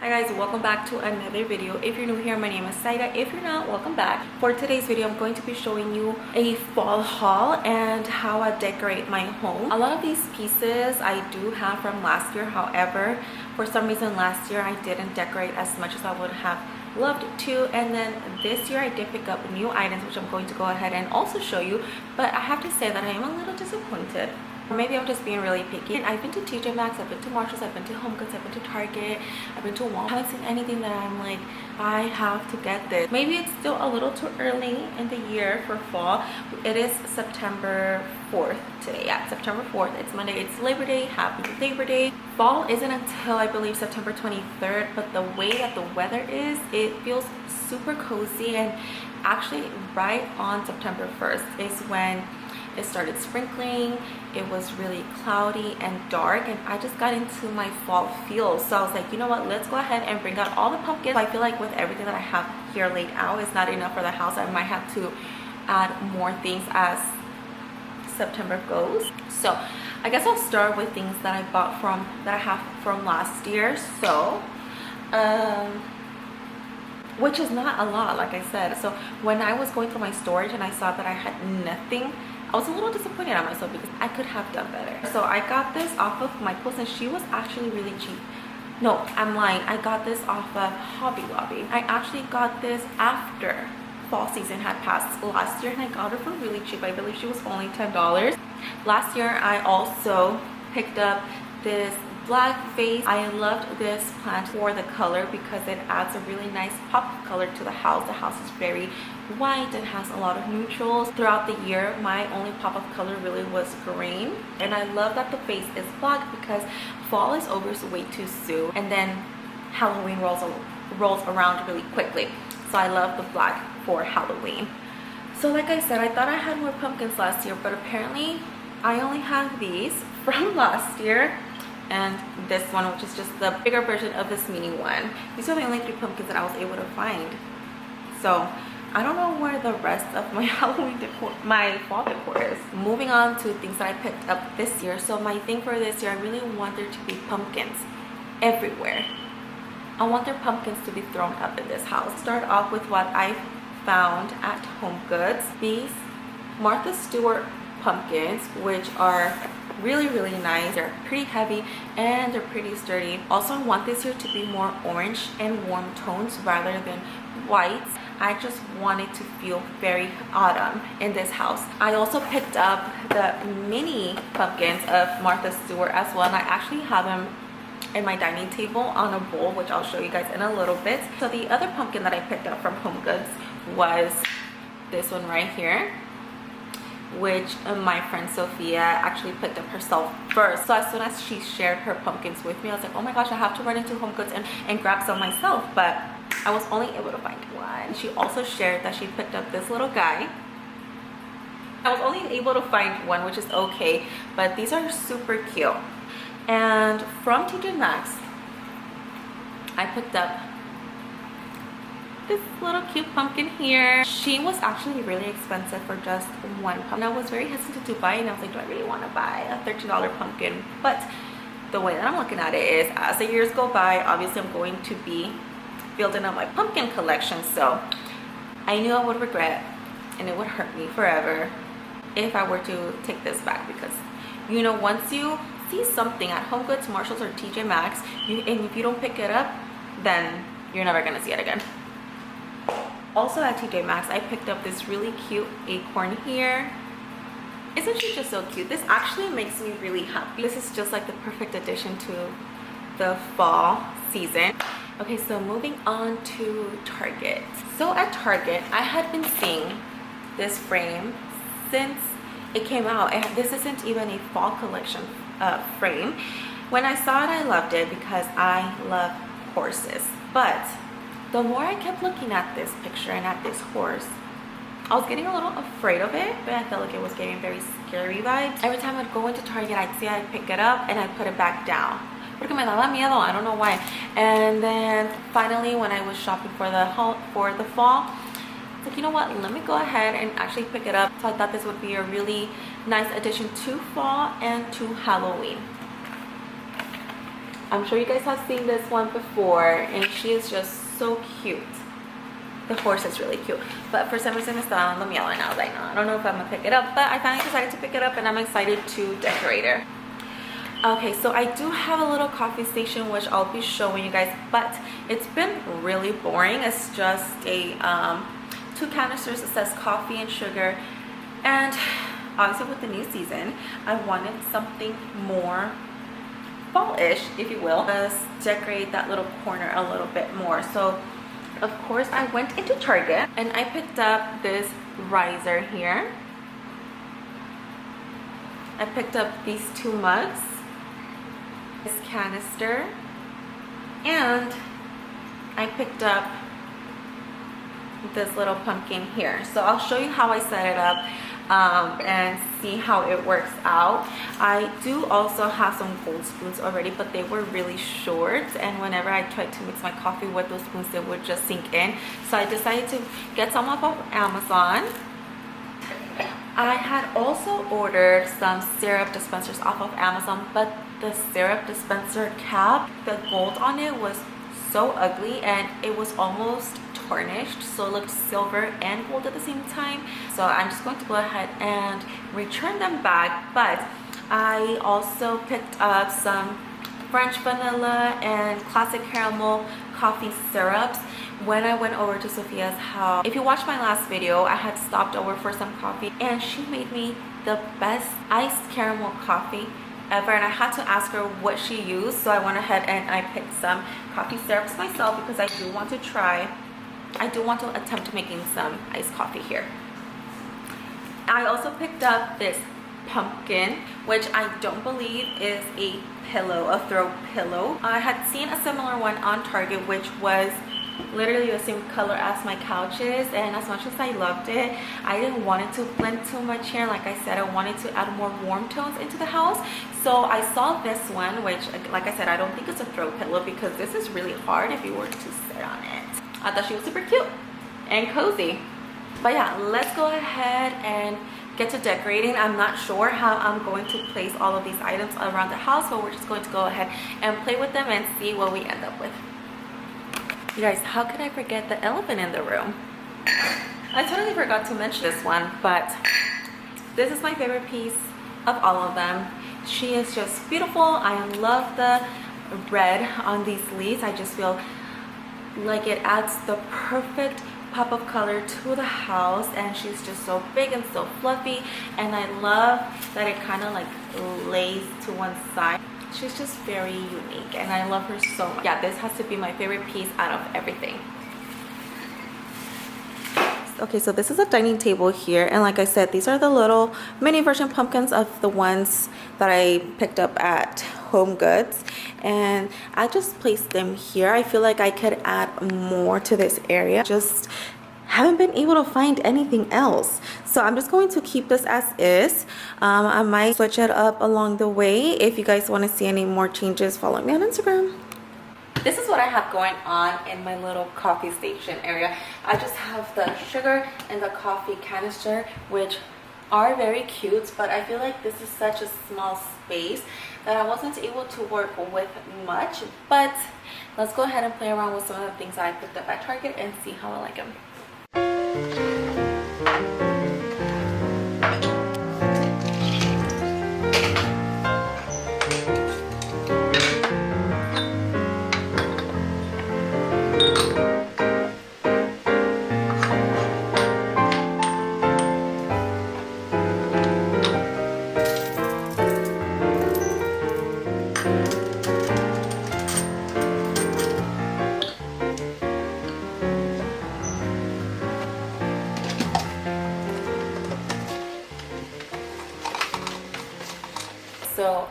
Hi guys, welcome back to another video. If you're new here, my name is Saida. If you're not, welcome back. For today's video, I'm going to be showing you a fall haul and how I decorate my home. A lot of these pieces I do have from last year. However, for some reason last year I didn't decorate as much as I would have loved to, and then this year I did pick up new items which I'm going to go ahead and also show you. But I have to say that I am a little disappointed. Or maybe I'm just being really picky. I've been to TJ Maxx, I've been to Marshalls, I've been to Home Goods, I've been to Target, I've been to Walmart. I haven't seen anything that I'm like, I have to get this. Maybe it's still a little too early in the year for fall. It is September 4th today. Yeah, September 4th. It's Monday. It's Labor Day. Happy Labor Day. Fall isn't until I believe September 23rd, but the way that the weather is, it feels super cozy. And actually right on September 1st is when it started sprinkling. It was really cloudy and dark, and I just got into my fall feel. So I was like, you know what, let's go ahead and bring out all the pumpkins. I feel like with everything that I have here laid out, it's not enough for the house. I might have to add more things as September goes. So I guess I'll start with things that I bought from that I have from last year. So which is not a lot, like I said. So when I was going through my storage and I saw that I had nothing, I was a little disappointed at myself because I could have done better. So I got this off of Michael's, and she was actually really cheap. No, I'm lying. I got this off of Hobby Lobby. I actually got this after fall season had passed last year, and I got her for really cheap. I believe she was only $10. Last year I also picked up this black vase. I loved this plant for the color because it adds a really nice pop of color to the house. The house is very white and has a lot of neutrals. Throughout the year, my only pop of color really was green, and I love that the vase is black because fall is over way too soon, and then Halloween rolls around really quickly. So I love the black for Halloween. So like I said, I thought I had more pumpkins last year, but apparently I only have these from last year and this one, which is just the bigger version of this mini one. These are the only 3 pumpkins that I was able to find. So I don't know where the rest of my Halloween decor, my fall decor is. Moving on to things that I picked up this year. So my thing for this year, I really want there to be pumpkins everywhere. I want their pumpkins to be thrown up in this house. Start off with what I found at Home Goods. These Martha Stewart pumpkins, which are really nice. They're pretty heavy and they're pretty sturdy. Also, I want this year to be more orange and warm tones rather than whites. I just wanted to feel very autumn in this house. I also picked up the mini pumpkins of Martha Stewart as well, and I actually have them in my dining table on a bowl, which I'll show you guys in a little bit. So the other pumpkin that I picked up from Home Goods was this one right here, which my friend Sophia actually picked up herself first. So as soon as she shared her pumpkins with me, I was like, oh my gosh, I have to run into Home Goods and grab some myself. But I was only able to find one. She also shared that she picked up this little guy. I was only able to find one, which is okay, but these are super cute. And from TJ Maxx, I picked up this little cute pumpkin here. She was actually really expensive for just one pumpkin. I was very hesitant to buy it, and I was like, do I really want to buy a $13 pumpkin? But the way that I'm looking at it is, as the years go by, obviously I'm going to be building up my pumpkin collection. So I knew I would regret, and it would hurt me forever if I were to take this back, because you know, once you see something at Home Goods, Marshalls, or TJ Maxx, and if you don't pick it up, then you're never gonna see it again. Also at TJ Maxx, I picked up this really cute acorn here. Isn't she just so cute? This actually makes me really happy. This is just like the perfect addition to the fall season. Okay, so moving on to Target. So at Target, I had been seeing this frame since it came out. And this isn't even a fall collection frame. When I saw it, I loved it because I love horses. But the more I kept looking at this picture and at this horse, I was getting a little afraid of it, but I felt like it was getting very scary vibes. Every time I'd go into Target, I'd see it, I'd pick it up, and I'd put it back down. Porque me daba miedo, I don't know why. And then finally, when I was shopping for the fall, I was like, you know what, let me go ahead and actually pick it up. So I thought this would be a really nice addition to fall and to Halloween. I'm sure you guys have seen this one before, and she is just so cute. The horse is really cute, but for some reason it's on the mailer now. I don't know if I'm gonna pick it up, but I finally decided to pick it up, and I'm excited to decorate her. Okay, so I do have a little coffee station which I'll be showing you guys, but it's been really boring. It's just a 2 canisters. It says coffee and sugar, and obviously with the new season I wanted something more fall-ish, if you will. Just decorate that little corner a little bit more. So of course I went into Target and I picked up this riser here. I picked up these 2 mugs, this canister, and I picked up this little pumpkin here. So I'll show you how I set it up and see how it works out. I do also have some gold spoons already, but they were really short, and whenever I tried to mix my coffee with those spoons, they would just sink in. So I decided to get some off of Amazon. I had also ordered some syrup dispensers off of Amazon, but the syrup dispenser cap, the gold on it was so ugly, and it was almost tarnished, so it looked silver and gold at the same time. So I'm just going to go ahead and return them back. But I also picked up some French vanilla and classic caramel coffee syrups when I went over to Sophia's house. If you watched my last video, I had stopped over for some coffee, and she made me the best iced caramel coffee ever, and I had to ask her what she used. So I went ahead and I picked some coffee syrups myself because I do want to attempt making some iced coffee here. I also picked up this pumpkin, which I don't believe is a pillow, a throw pillow. I had seen a similar one on Target, which was literally the same color as my couches, and as much as I loved it, I didn't want it to blend too much here. Like I said, I wanted to add more warm tones into the house. So I saw this one, which, like I said, I don't think it's a throw pillow because this is really hard if you were to sit on it. I thought she was super cute and cozy. But yeah, let's go ahead and get to decorating. I'm not sure how I'm going to place all of these items around the house, but we're just going to go ahead and play with them and see what we end up with. You guys, how could I forget the elephant in the room? I totally forgot to mention this one, but this is my favorite piece of all of them. She is just beautiful. I love the red on these leaves. I just feel like it adds the perfect pop of color to the house, and she's just so big and so fluffy, and I love that it kind of like lays to one side. She's just very unique, and I love her so much. Yeah, this has to be my favorite piece out of everything. Okay, so this is a dining table here, and like I said, these are the little mini version pumpkins of the ones that I picked up at Home Goods, and I just placed them here. I feel like I could add more to this area. Just haven't been able to find anything else, so I'm just going to keep this as is. I might switch it up along the way. If you guys want to see any more changes, follow me on Instagram. This is what I have going on in my little coffee station area. I just have the sugar and the coffee canister, which are very cute, but I feel like this is such a small space that I wasn't able to work with much. But let's go ahead and play around with some of the things that I picked up at Target and see how I like them. So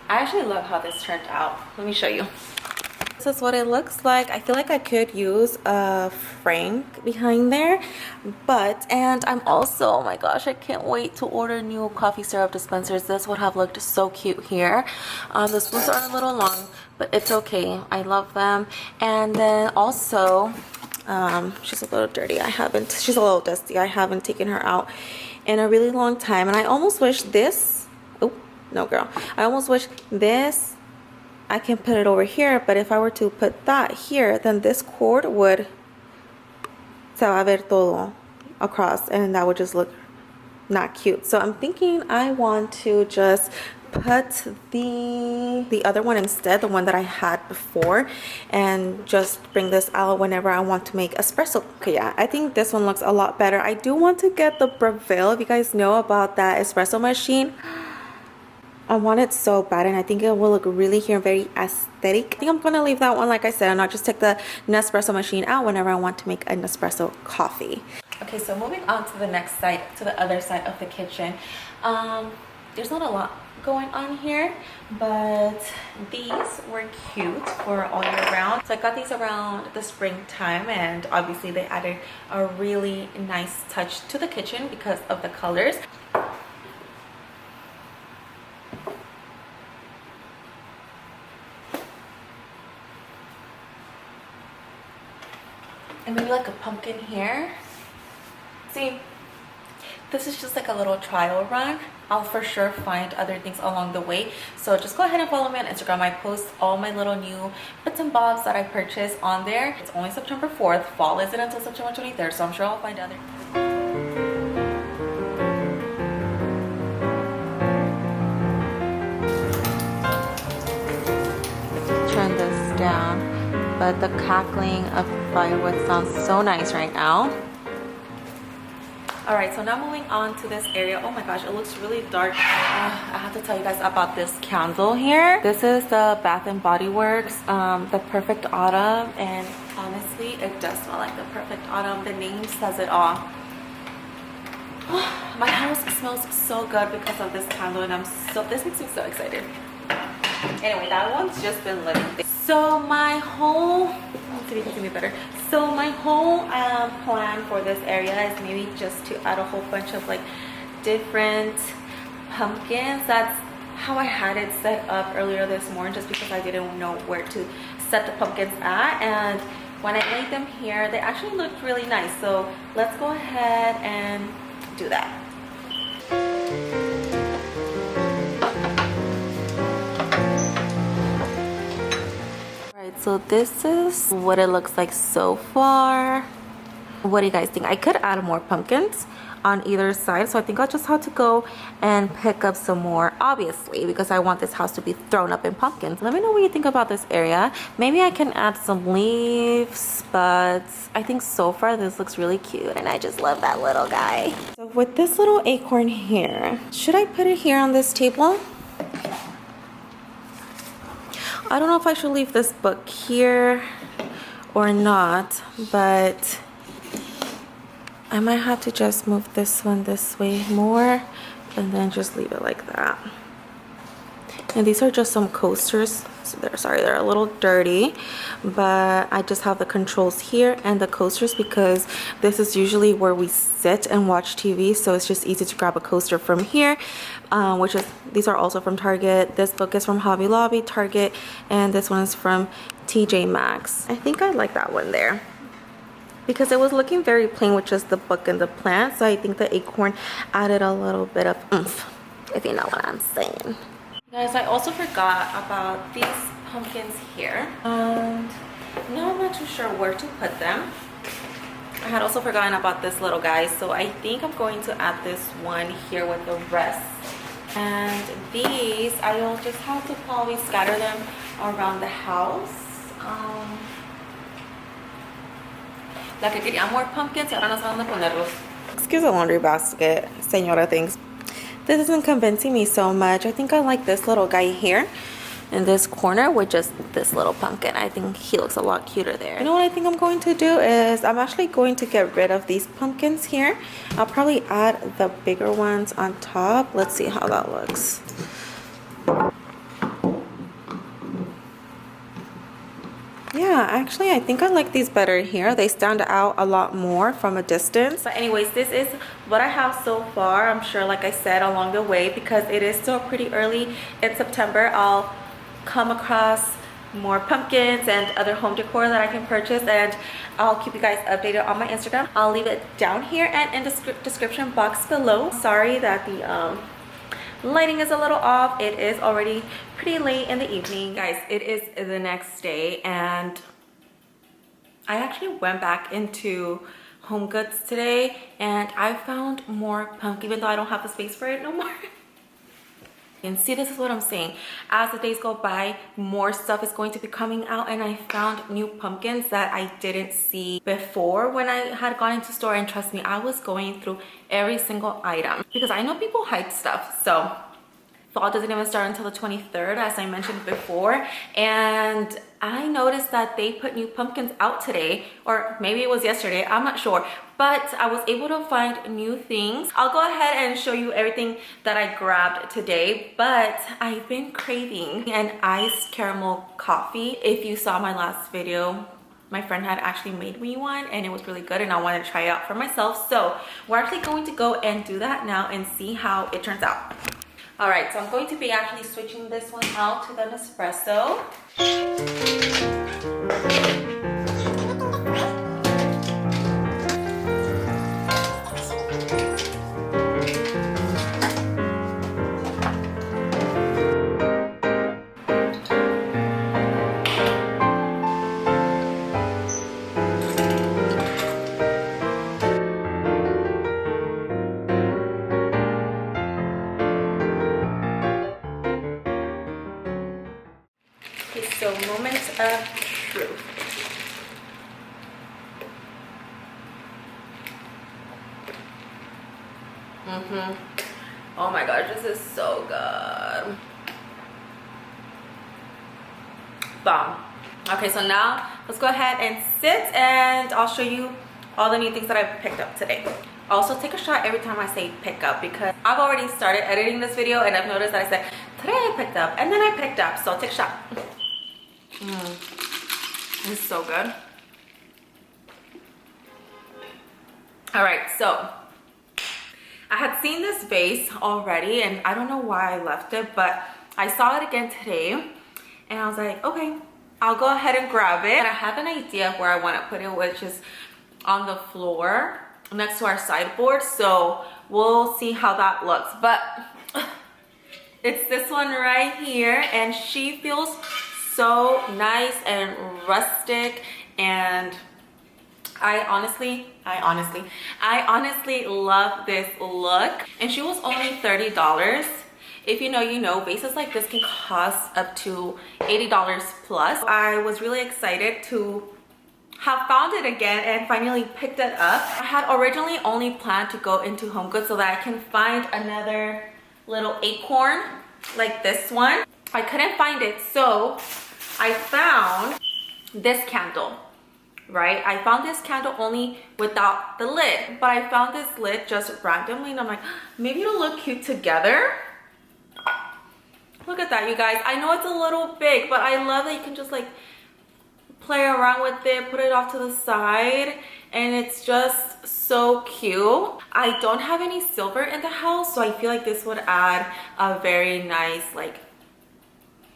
I actually love how this turned out. Let me show you. This is what it looks like. I feel like I could use a frame behind there, and I'm also, oh my gosh, I can't wait to order new coffee syrup dispensers. This would have looked so cute here. The spoons are a little long, but it's okay. I love them. And then also, she's a little dirty. She's a little dusty. I haven't taken her out in a really long time, and I almost wish this, oh no girl, I almost wish this I can put it over here, but if I were to put that here, then this cord would se va a ver todo across, and that would just look not cute. So I'm thinking I want to just put the other one instead, the one that I had before, and just bring this out whenever I want to make espresso. Okay, yeah, I think this one looks a lot better. I do want to get the Breville, if you guys know about that espresso machine. I want it so bad, and I think it will look really here, very aesthetic. I think I'm gonna leave that one like I said, and I'll just take the Nespresso machine out whenever I want to make a Nespresso coffee. Okay, so moving on to the next side, to the other side of the kitchen. There's not a lot going on here, but these were cute for all year round. So I got these around the springtime, and obviously they added a really nice touch to the kitchen because of the colors. And maybe like a pumpkin here. See, this is just like a little trial run. I'll for sure find other things along the way. So just go ahead and follow me on Instagram. I post all my little new bits and bobs that I purchase on there. It's only September 4th. Fall isn't until September 23rd, so I'm sure I'll find other. Turn this down. But the cackling of firewood sounds so nice right now. All right, so now moving on to this area. Oh my gosh, it looks really dark. I have to tell you guys about this candle here. This is the Bath and Body Works, the Perfect Autumn, and honestly, it does smell like the Perfect Autumn. The name says it all. My house smells so good because of this candle, and this makes me so excited. Anyway, that one's just been living there. So my whole, let's see if you can see me better. So my whole plan for this area is maybe just to add a whole bunch of like different pumpkins. That's how I had it set up earlier this morning, just because I didn't know where to set the pumpkins at. And when I laid them here, they actually looked really nice. So let's go ahead and do that. So this is what it looks like so far. What do you guys think? I could add more pumpkins on either side, so I think I'll just have to go and pick up some more, obviously, because I want this house to be thrown up in pumpkins. Let me know what you think about this area. Maybe I can add some leaves, but I think so far this looks really cute, and I just love that little guy. So with this little acorn here, should I put it here on this table? I don't know if I should leave this book here or not, but I might have to just move this one this way more and then just leave it like that. And these are just some coasters. So they're a little dirty, but I just have the controls here and the coasters because this is usually where we sit and watch TV, so it's just easy to grab a coaster from here. These are also from Target. This book is from Hobby Lobby, Target, and this one is from TJ Maxx. I think I like that one there because it was looking very plain with just the book and the plant, so I think the acorn added a little bit of oomph, if you know what I'm saying. Guys, I also forgot about these pumpkins here, and now I'm not too sure where to put them. I had also forgotten about this little guy, so I think I'm going to add this one here with the rest. And these, I'll just have to probably scatter them around the house. La que quería more pumpkins, ahora no sé dónde ponerlos. Excuse the laundry basket, señora things. This isn't convincing me so much. I think I like this little guy here in this corner with just this little pumpkin. I think he looks a lot cuter there. You know what I think I'm going to do is I'm actually going to get rid of these pumpkins here. I'll probably add the bigger ones on top. Let's see how that looks. Yeah, actually, I think I like these better here. They stand out a lot more from a distance. But anyways, this is what I have so far. I'm sure, like I said, along the way, because it is still pretty early in September, I'll come across more pumpkins and other home decor that I can purchase, and I'll keep you guys updated on my Instagram. I'll leave it down here and in the description box below. Sorry that the lighting is a little off. It is already pretty late in the evening. Guys, it is the next day and I actually went back into Home Goods today and I found more pumpkin, even though I don't have the space for it no more. And see, this is what I'm saying. As the days go by, more stuff is going to be coming out, and I found new pumpkins that I didn't see before when I had gone into store. And trust me, I was going through every single item because I know people hide stuff. So fall doesn't even start until the 23rd, as I mentioned before. And I noticed that they put new pumpkins out today, or maybe it was yesterday, I'm not sure. But I was able to find new things. I'll go ahead and show you everything that I grabbed today. But I've been craving an iced caramel coffee. If you saw my last video, my friend had actually made me one and it was really good and I wanted to try it out for myself. So we're actually going to go and do that now and see how it turns out. All right, so I'm going to be actually switching this one out to the Nespresso. Okay, so moment of truth. Oh my gosh, this is so good. Bomb. Okay, so now let's go ahead and sit and I'll show you all the new things that I picked up today. Also, take a shot every time I say pick up because I've already started editing this video and I've noticed that I said today I picked up and then I picked up, so take a shot. It's so good. All right, so I had seen this vase already and I don't know why I left it, but I saw it again today and I was like, okay, I'll go ahead and grab it. And I have an idea of where I want to put it, which is on the floor next to our sideboard. So we'll see how that looks. But it's this one right here and she feels so nice and rustic, and I honestly love this look. And she was only $30. If you know, you know, vases like this can cost up to $80 plus. I was really excited to have found it again and finally picked it up. I had originally only planned to go into Home Goods so that I can find another little acorn like this one. I couldn't find it, so I found this candle, right? I found this candle only without the lid, but I found this lid just randomly and I'm like, maybe it'll look cute together. Look at that, you guys. I know it's a little big, but I love that you can just like play around with it, put it off to the side, and it's just so cute. I don't have any silver in the house, so I feel like this would add a very nice like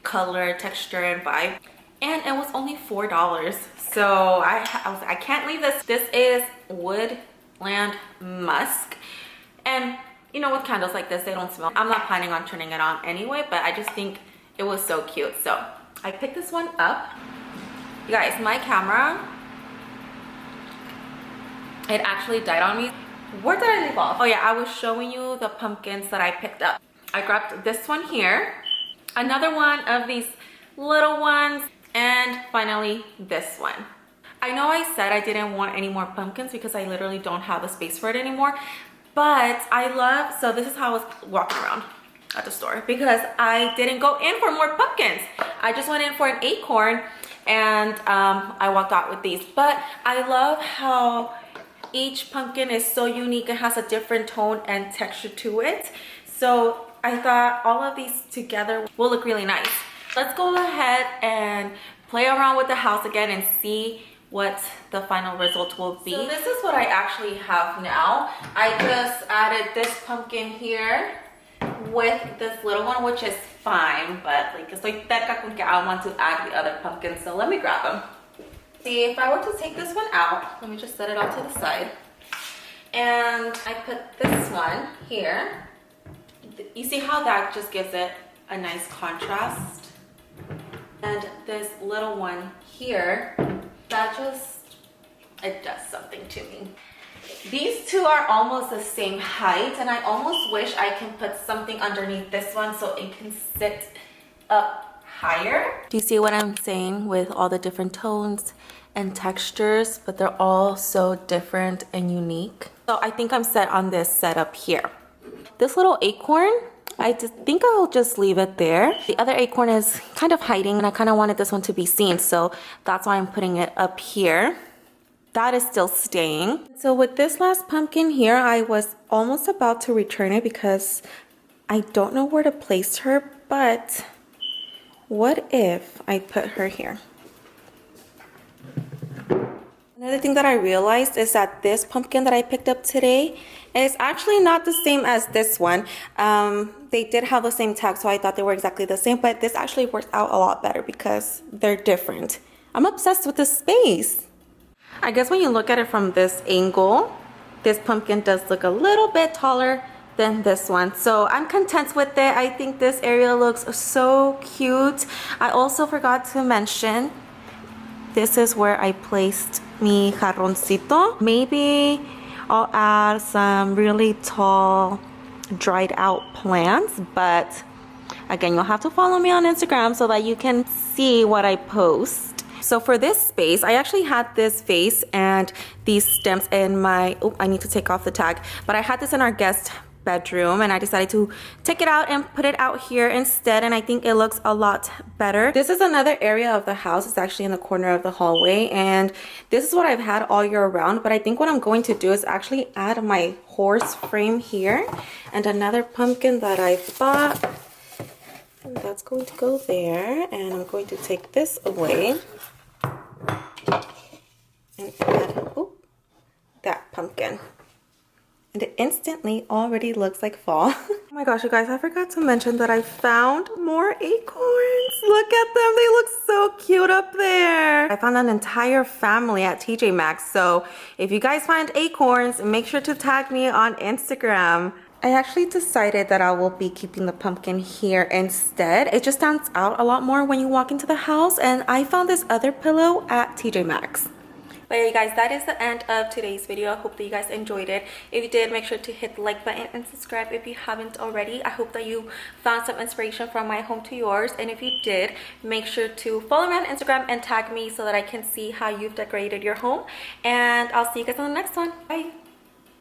color, texture, and vibe. And it was only $4. So I was like, I can't leave this. This is Woodland Musk. And you know, with candles like this, they don't smell. I'm not planning on turning it on anyway, but I just think it was so cute. So I picked this one up. You guys, my camera, it actually died on me. Where did I leave off? Oh yeah, I was showing you the pumpkins that I picked up. I grabbed this one here, another one of these little ones, and finally this one. I know I said I didn't want any more pumpkins because I literally don't have the space for it anymore, but I love, so this is how I was walking around at the store because I didn't go in for more pumpkins. I just went in for an acorn and I walked out with these. But I love how each pumpkin is so unique and has a different tone and texture to it. So I thought all of these together will look really nice. Let's go ahead and play around with the house again and see what the final result will be. So this is what I actually have now. I just added this pumpkin here with this little one, which is fine, but like estoy terca con que I want to add the other pumpkins, so let me grab them. See, if I were to take this one out, let me just set it off to the side, and I put this one here, You see how that just gives it a nice contrast? And this little one here, that just, it does something to me. These two are almost the same height, and I almost wish I can put something underneath this one so it can sit up higher. Do you see what I'm saying with all the different tones and textures, but they're all so different and unique? So I think I'm set on this setup here. This little acorn, I just think I'll just leave it there. The other acorn is kind of hiding, and I kind of wanted this one to be seen, so that's why I'm putting it up here. That is still staying. So with this last pumpkin here, I was almost about to return it because I don't know where to place her, but what if I put her here? Another thing that I realized is that this pumpkin that I picked up today is actually not the same as this one. They did have the same tag, so I thought they were exactly the same, but this actually works out a lot better because they're different. I'm obsessed with this space. I guess when you look at it from this angle, this pumpkin does look a little bit taller than this one. So I'm content with it. I think this area looks so cute. I also forgot to mention, this is where I placed mi jarroncito. Maybe I'll add some really tall, dried out plants, but again, you'll have to follow me on Instagram so that you can see what I post. So for this space, I actually had this vase and these stems in my, oh, I need to take off the tag, but I had this in our guest bedroom and I decided to take it out and put it out here instead, and I think it looks a lot better. This is another area of the house. It's actually in the corner of the hallway, and this is what I've had all year round, but I think what I'm going to do is actually add my horse frame here and another pumpkin that I bought. And that's going to go there, and I'm going to take this away and add that pumpkin. And it instantly already looks like fall. Oh my gosh, you guys, I forgot to mention that I found more acorns. Look at them, they look so cute up there. I found an entire family at TJ Maxx, so if you guys find acorns, make sure to tag me on Instagram. I actually decided that I will be keeping the pumpkin here instead. It just stands out a lot more when you walk into the house, and I found this other pillow at TJ Maxx. But yeah, you guys, that is the end of today's video. I hope that you guys enjoyed it. If you did, make sure to hit the like button and subscribe if you haven't already. I hope that you found some inspiration from my home to yours. And if you did, make sure to follow me on Instagram and tag me so that I can see how you've decorated your home. And I'll see you guys on the next one. Bye.